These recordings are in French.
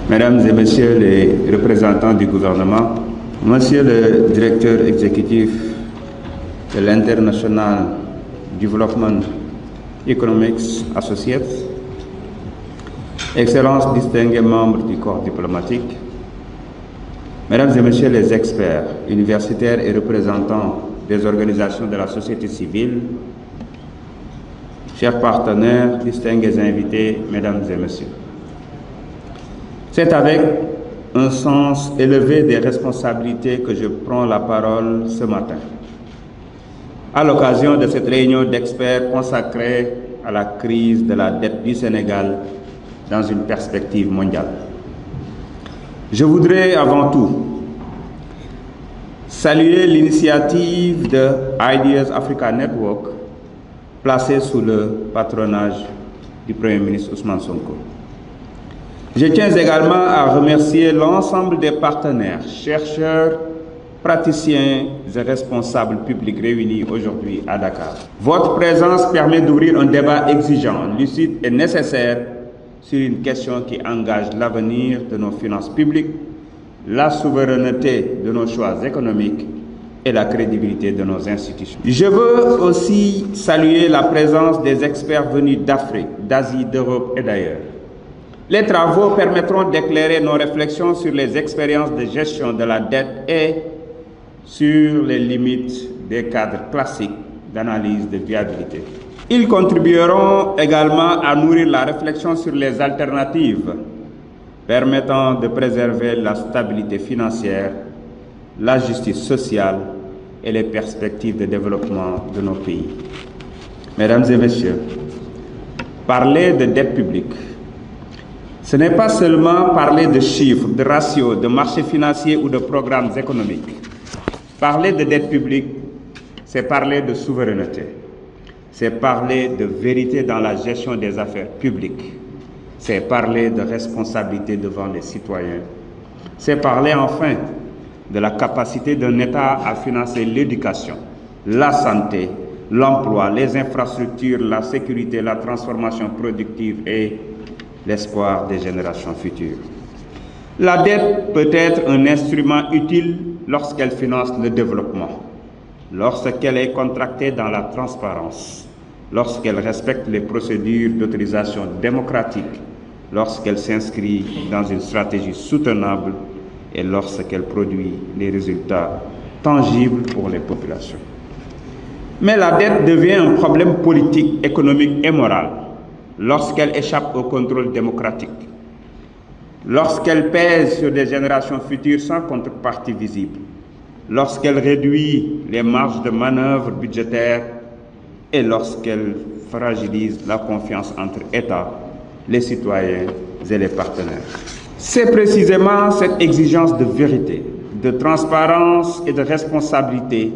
Mesdames et Messieurs les représentants du gouvernement, Monsieur le directeur exécutif de l'International Development Economics Associates, Excellences, distingués membres du corps diplomatique, Mesdames et Messieurs les experts, universitaires et représentants des organisations de la société civile, chers partenaires, distingués invités, Mesdames et Messieurs. C'est avec un sens élevé des responsabilités que je prends la parole ce matin, à l'occasion de cette réunion d'experts consacrée à la crise de la dette du Sénégal dans une perspective mondiale. Je voudrais avant tout saluer l'initiative de Ideas Africa Network placée sous le patronage du Premier ministre Ousmane Sonko. Je tiens également à remercier l'ensemble des partenaires, chercheurs, praticiens et responsables publics réunis aujourd'hui à Dakar. Votre présence permet d'ouvrir un débat exigeant, lucide et nécessaire sur une question qui engage l'avenir de nos finances publiques, la souveraineté de nos choix économiques et la crédibilité de nos institutions. Je veux aussi saluer la présence des experts venus d'Afrique, d'Asie, d'Europe et d'ailleurs. Les travaux permettront d'éclairer nos réflexions sur les expériences de gestion de la dette et sur les limites des cadres classiques d'analyse de viabilité. Ils contribueront également à nourrir la réflexion sur les alternatives permettant de préserver la stabilité financière, la justice sociale et les perspectives de développement de nos pays. Mesdames et Messieurs, parler de dette publique, ce n'est pas seulement parler de chiffres, de ratios, de marchés financiers ou de programmes économiques. Parler de dette publique, c'est parler de souveraineté. C'est parler de vérité dans la gestion des affaires publiques. C'est parler de responsabilité devant les citoyens. C'est parler enfin de la capacité d'un État à financer l'éducation, la santé, l'emploi, les infrastructures, la sécurité, la transformation productive et l'espoir des générations futures. La dette peut être un instrument utile lorsqu'elle finance le développement, lorsqu'elle est contractée dans la transparence, lorsqu'elle respecte les procédures d'autorisation démocratique, lorsqu'elle s'inscrit dans une stratégie soutenable et lorsqu'elle produit des résultats tangibles pour les populations. Mais la dette devient un problème politique, économique et moral lorsqu'elle échappe au contrôle démocratique, lorsqu'elle pèse sur des générations futures sans contrepartie visible, lorsqu'elle réduit les marges de manœuvre budgétaires et lorsqu'elle fragilise la confiance entre États, les citoyens et les partenaires. C'est précisément cette exigence de vérité, de transparence et de responsabilité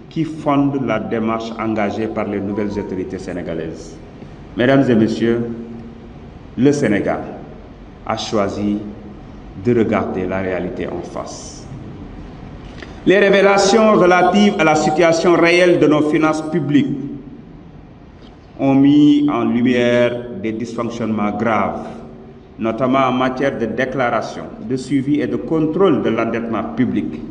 qui fonde la démarche engagée par les nouvelles autorités sénégalaises. Mesdames et Messieurs, le Sénégal a choisi de regarder la réalité en face. Les révélations relatives à la situation réelle de nos finances publiques ont mis en lumière des dysfonctionnements graves, notamment en matière de déclaration, de suivi et de contrôle de l'endettement public.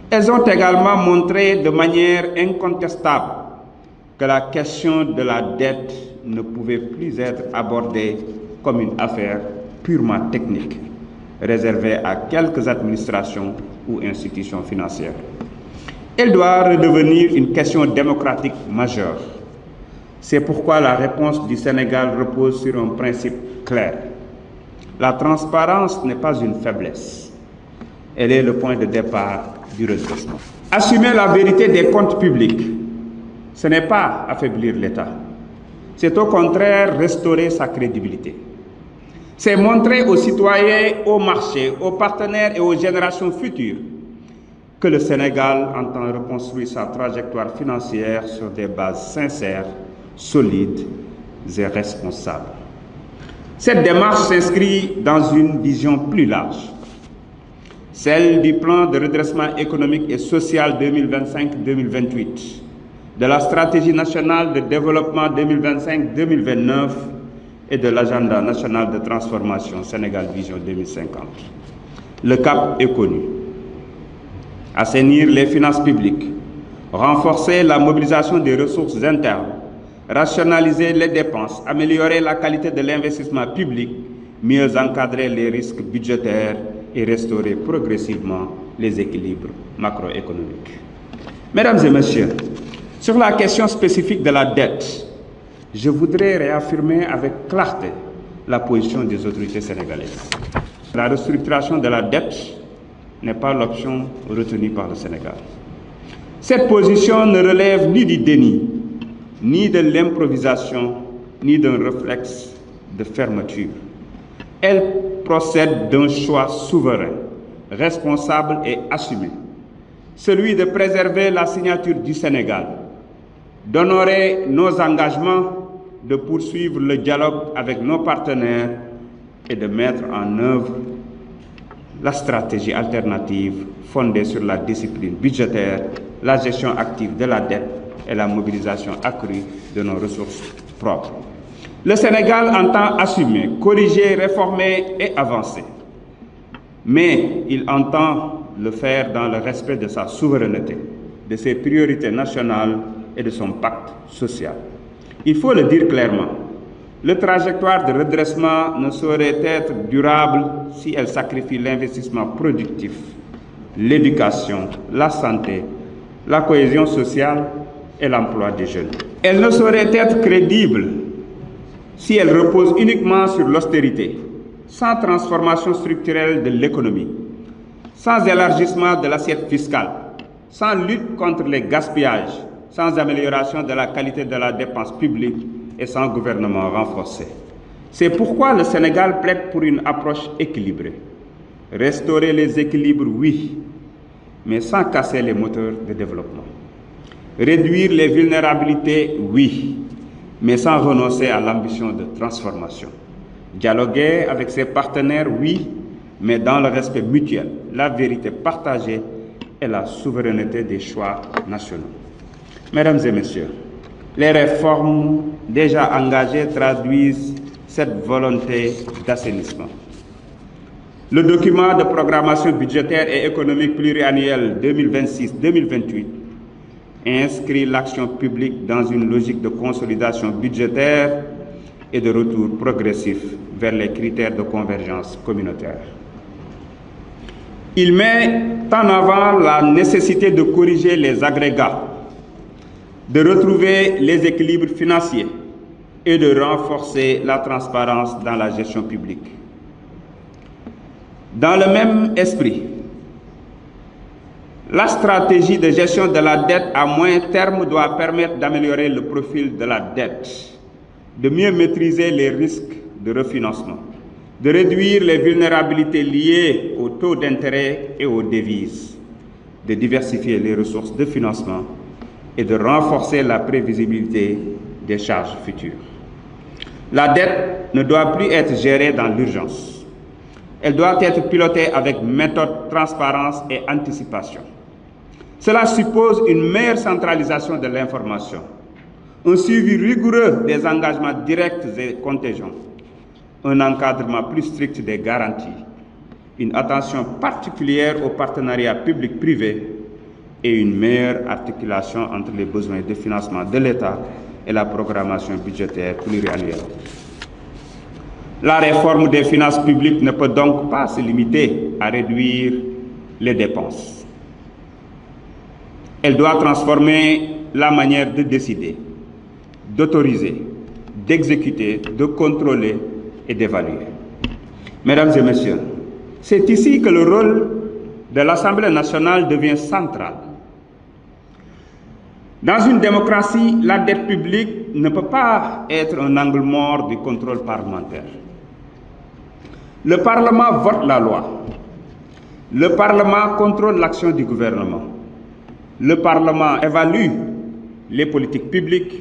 Elles ont également montré de manière incontestable que la question de la dette ne pouvait plus être abordée comme une affaire purement technique, réservée à quelques administrations ou institutions financières. Elle doit redevenir une question démocratique majeure. C'est pourquoi la réponse du Sénégal repose sur un principe clair. La transparence n'est pas une faiblesse. Elle est le point de départ du redressement. Assumer la vérité des comptes publics, ce n'est pas affaiblir l'État. C'est au contraire restaurer sa crédibilité. C'est montrer aux citoyens, aux marchés, aux partenaires et aux générations futures que le Sénégal entend reconstruire sa trajectoire financière sur des bases sincères, solides et responsables. Cette démarche s'inscrit dans une vision plus large, celle du plan de redressement économique et social 2025-2028, de la stratégie nationale de développement 2025-2029 et de l'agenda national de transformation Sénégal Vision 2050. Le cap est connu. Assainir les finances publiques, renforcer la mobilisation des ressources internes, rationaliser les dépenses, améliorer la qualité de l'investissement public, mieux encadrer les risques budgétaires et restaurer progressivement les équilibres macroéconomiques. Mesdames et messieurs, sur la question spécifique de la dette, je voudrais réaffirmer avec clarté la position des autorités sénégalaises. La restructuration de la dette n'est pas l'option retenue par le Sénégal. Cette position ne relève ni du déni, ni de l'improvisation, ni d'un réflexe de fermeture. Elle procède d'un choix souverain, responsable et assumé, celui de préserver la signature du Sénégal, d'honorer nos engagements, de poursuivre le dialogue avec nos partenaires et de mettre en œuvre la stratégie alternative fondée sur la discipline budgétaire, la gestion active de la dette et la mobilisation accrue de nos ressources propres. Le Sénégal entend assumer, corriger, réformer et avancer. Mais il entend le faire dans le respect de sa souveraineté, de ses priorités nationales et de son pacte social. Il faut le dire clairement, le trajectoire de redressement ne saurait être durable si elle sacrifie l'investissement productif, l'éducation, la santé, la cohésion sociale et l'emploi des jeunes. Elle ne saurait être crédible si elle repose uniquement sur l'austérité, sans transformation structurelle de l'économie, sans élargissement de l'assiette fiscale, sans lutte contre les gaspillages, sans amélioration de la qualité de la dépense publique et sans gouvernement renforcé. C'est pourquoi le Sénégal plaide pour une approche équilibrée. Restaurer les équilibres, oui, mais sans casser les moteurs de développement. Réduire les vulnérabilités, oui, mais sans renoncer à l'ambition de transformation. Dialoguer avec ses partenaires, oui, mais dans le respect mutuel, la vérité partagée et la souveraineté des choix nationaux. Mesdames et messieurs, les réformes déjà engagées traduisent cette volonté d'assainissement. Le document de programmation budgétaire et économique pluriannuel 2026-2028 inscrit l'action publique dans une logique de consolidation budgétaire et de retour progressif vers les critères de convergence communautaire. Il met en avant la nécessité de corriger les agrégats, de retrouver les équilibres financiers et de renforcer la transparence dans la gestion publique. Dans le même esprit, la stratégie de gestion de la dette à moyen terme doit permettre d'améliorer le profil de la dette, de mieux maîtriser les risques de refinancement, de réduire les vulnérabilités liées aux taux d'intérêt et aux devises, de diversifier les ressources de financement et de renforcer la prévisibilité des charges futures. La dette ne doit plus être gérée dans l'urgence. Elle doit être pilotée avec méthode, transparence et anticipation. Cela suppose une meilleure centralisation de l'information, un suivi rigoureux des engagements directs et contingents, un encadrement plus strict des garanties, une attention particulière aux partenariats public-privé et une meilleure articulation entre les besoins de financement de l'État et la programmation budgétaire pluriannuelle. La réforme des finances publiques ne peut donc pas se limiter à réduire les dépenses. Elle doit transformer la manière de décider, d'autoriser, d'exécuter, de contrôler et d'évaluer. Mesdames et messieurs, c'est ici que le rôle de l'Assemblée nationale devient central. Dans une démocratie, la dette publique ne peut pas être un angle mort du contrôle parlementaire. Le Parlement vote la loi. Le Parlement contrôle l'action du gouvernement. Le Parlement évalue les politiques publiques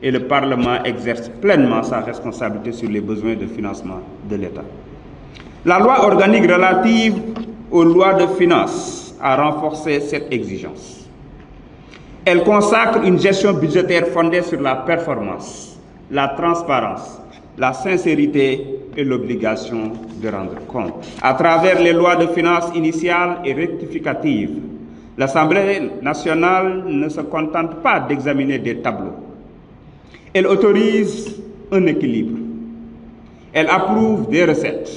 et le Parlement exerce pleinement sa responsabilité sur les besoins de financement de l'État. La loi organique relative aux lois de finances a renforcé cette exigence. Elle consacre une gestion budgétaire fondée sur la performance, la transparence la sincérité et l'obligation de rendre compte. À travers les lois de finances initiales et rectificatives, l'Assemblée nationale ne se contente pas d'examiner des tableaux. Elle autorise un équilibre. Elle approuve des recettes.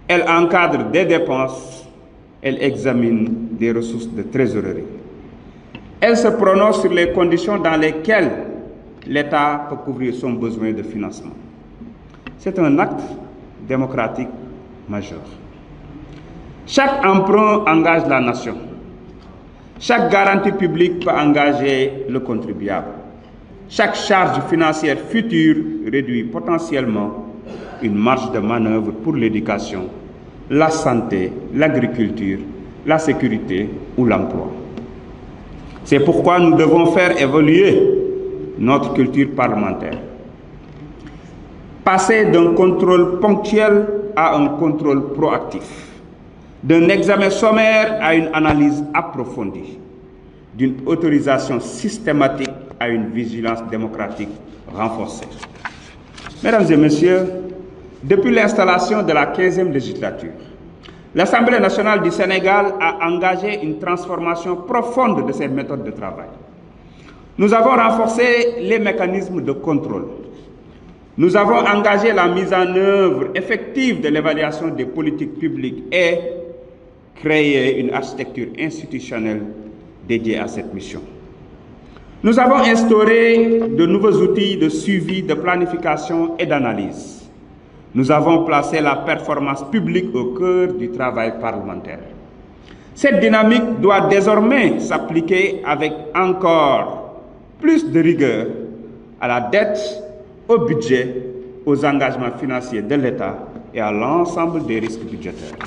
Elle encadre des dépenses. Elle examine des ressources de trésorerie. Elle se prononce sur les conditions dans lesquelles l'État peut couvrir son besoin de financement. C'est un acte démocratique majeur. Chaque emprunt engage la nation. Chaque garantie publique peut engager le contribuable. Chaque charge financière future réduit potentiellement une marge de manœuvre pour l'éducation, la santé, l'agriculture, la sécurité ou l'emploi. C'est pourquoi nous devons faire évoluer notre culture parlementaire. Passer d'un contrôle ponctuel à un contrôle proactif, d'un examen sommaire à une analyse approfondie, d'une autorisation systématique à une vigilance démocratique renforcée. Mesdames et messieurs, depuis l'installation de la 15e législature, l'Assemblée nationale du Sénégal a engagé une transformation profonde de ses méthodes de travail. Nous avons renforcé les mécanismes de contrôle. Nous avons engagé la mise en œuvre effective de l'évaluation des politiques publiques et créé une architecture institutionnelle dédiée à cette mission. Nous avons instauré de nouveaux outils de suivi, de planification et d'analyse. Nous avons placé la performance publique au cœur du travail parlementaire. Cette dynamique doit désormais s'appliquer avec encore plus de rigueur à la dette, au budget, aux engagements financiers de l'État et à l'ensemble des risques budgétaires.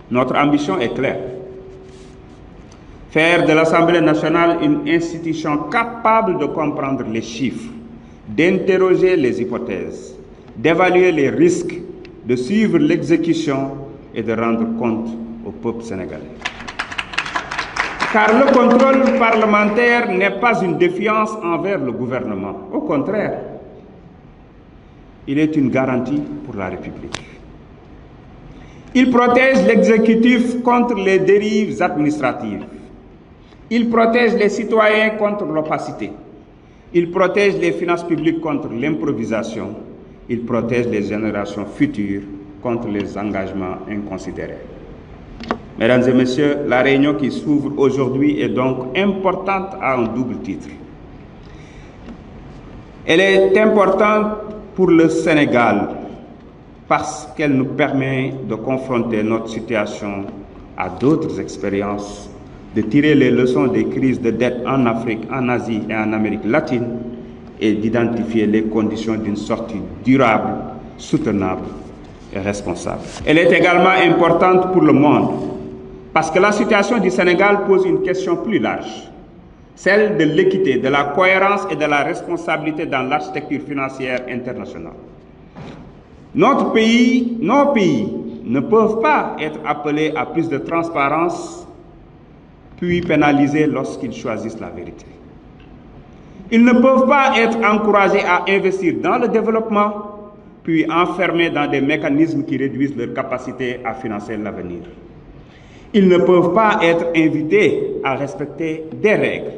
Notre ambition est claire. Faire de l'Assemblée nationale une institution capable de comprendre les chiffres, d'interroger les hypothèses, d'évaluer les risques, de suivre l'exécution et de rendre compte au peuple sénégalais. Car le contrôle parlementaire n'est pas une défiance envers le gouvernement. Au contraire, il est une garantie pour la République. Il protège l'exécutif contre les dérives administratives. Il protège les citoyens contre l'opacité. Il protège les finances publiques contre l'improvisation. Il protège les générations futures contre les engagements inconsidérés. Mesdames et messieurs, la réunion qui s'ouvre aujourd'hui est donc importante à un double titre. Elle est importante pour le Sénégal parce qu'elle nous permet de confronter notre situation à d'autres expériences, de tirer les leçons des crises de dette en Afrique, en Asie et en Amérique latine et d'identifier les conditions d'une sortie durable, soutenable et responsable. Elle est également importante pour le monde parce que la situation du Sénégal pose une question plus large, celle de l'équité, de la cohérence et de la responsabilité dans l'architecture financière internationale. Nos pays ne peuvent pas être appelés à plus de transparence puis pénalisés lorsqu'ils choisissent la vérité. Ils ne peuvent pas être encouragés à investir dans le développement puis enfermés dans des mécanismes qui réduisent leur capacité à financer l'avenir. Ils ne peuvent pas être invités à respecter des règles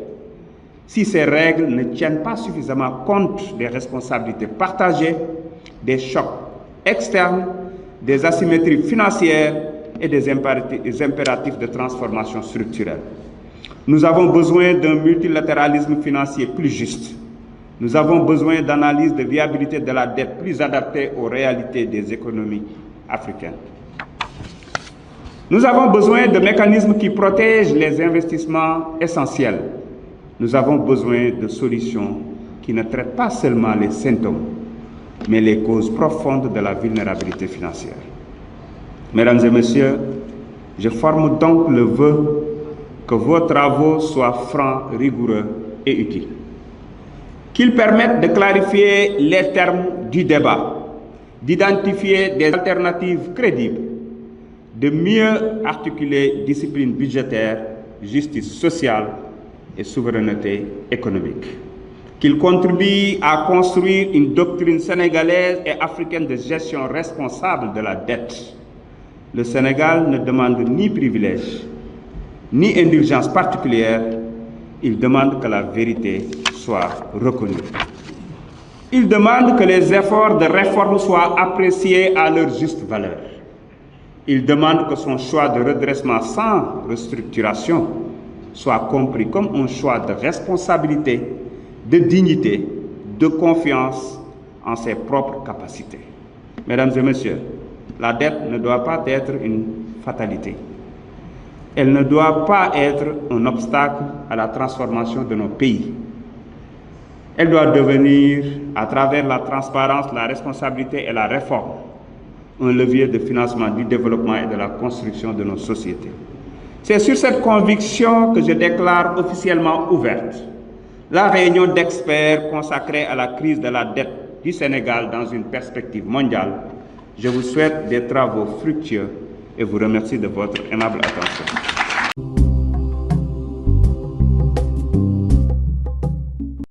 si ces règles ne tiennent pas suffisamment compte des responsabilités partagées, des chocs externes, des asymétries financières et des impératifs de transformation structurelle. Nous avons besoin d'un multilatéralisme financier plus juste. Nous avons besoin d'analyses de viabilité de la dette plus adaptées aux réalités des économies africaines. Nous avons besoin de mécanismes qui protègent les investissements essentiels. Nous avons besoin de solutions qui ne traitent pas seulement les symptômes, mais les causes profondes de la vulnérabilité financière. Mesdames et messieurs, je forme donc le vœu que vos travaux soient francs, rigoureux et utiles. Qu'ils permettent de clarifier les termes du débat, d'identifier des alternatives crédibles, de mieux articuler discipline budgétaire, justice sociale et souveraineté économique. qu'il contribue à construire une doctrine sénégalaise et africaine de gestion responsable de la dette. Le Sénégal ne demande ni privilège, ni indulgence particulière, il demande que la vérité soit reconnue. Il demande que les efforts de réforme soient appréciés à leur juste valeur. Il demande que son choix de redressement sans restructuration soit compris comme un choix de responsabilité, de dignité, de confiance en ses propres capacités. Mesdames et messieurs, la dette ne doit pas être une fatalité. Elle ne doit pas être un obstacle à la transformation de nos pays. Elle doit devenir, à travers la transparence, la responsabilité et la réforme, un levier de financement du développement et de la construction de nos sociétés. C'est sur cette conviction que je déclare officiellement ouverte la réunion d'experts consacrée à la crise de la dette du Sénégal dans une perspective mondiale. Je vous souhaite des travaux fructueux et vous remercie de votre aimable attention.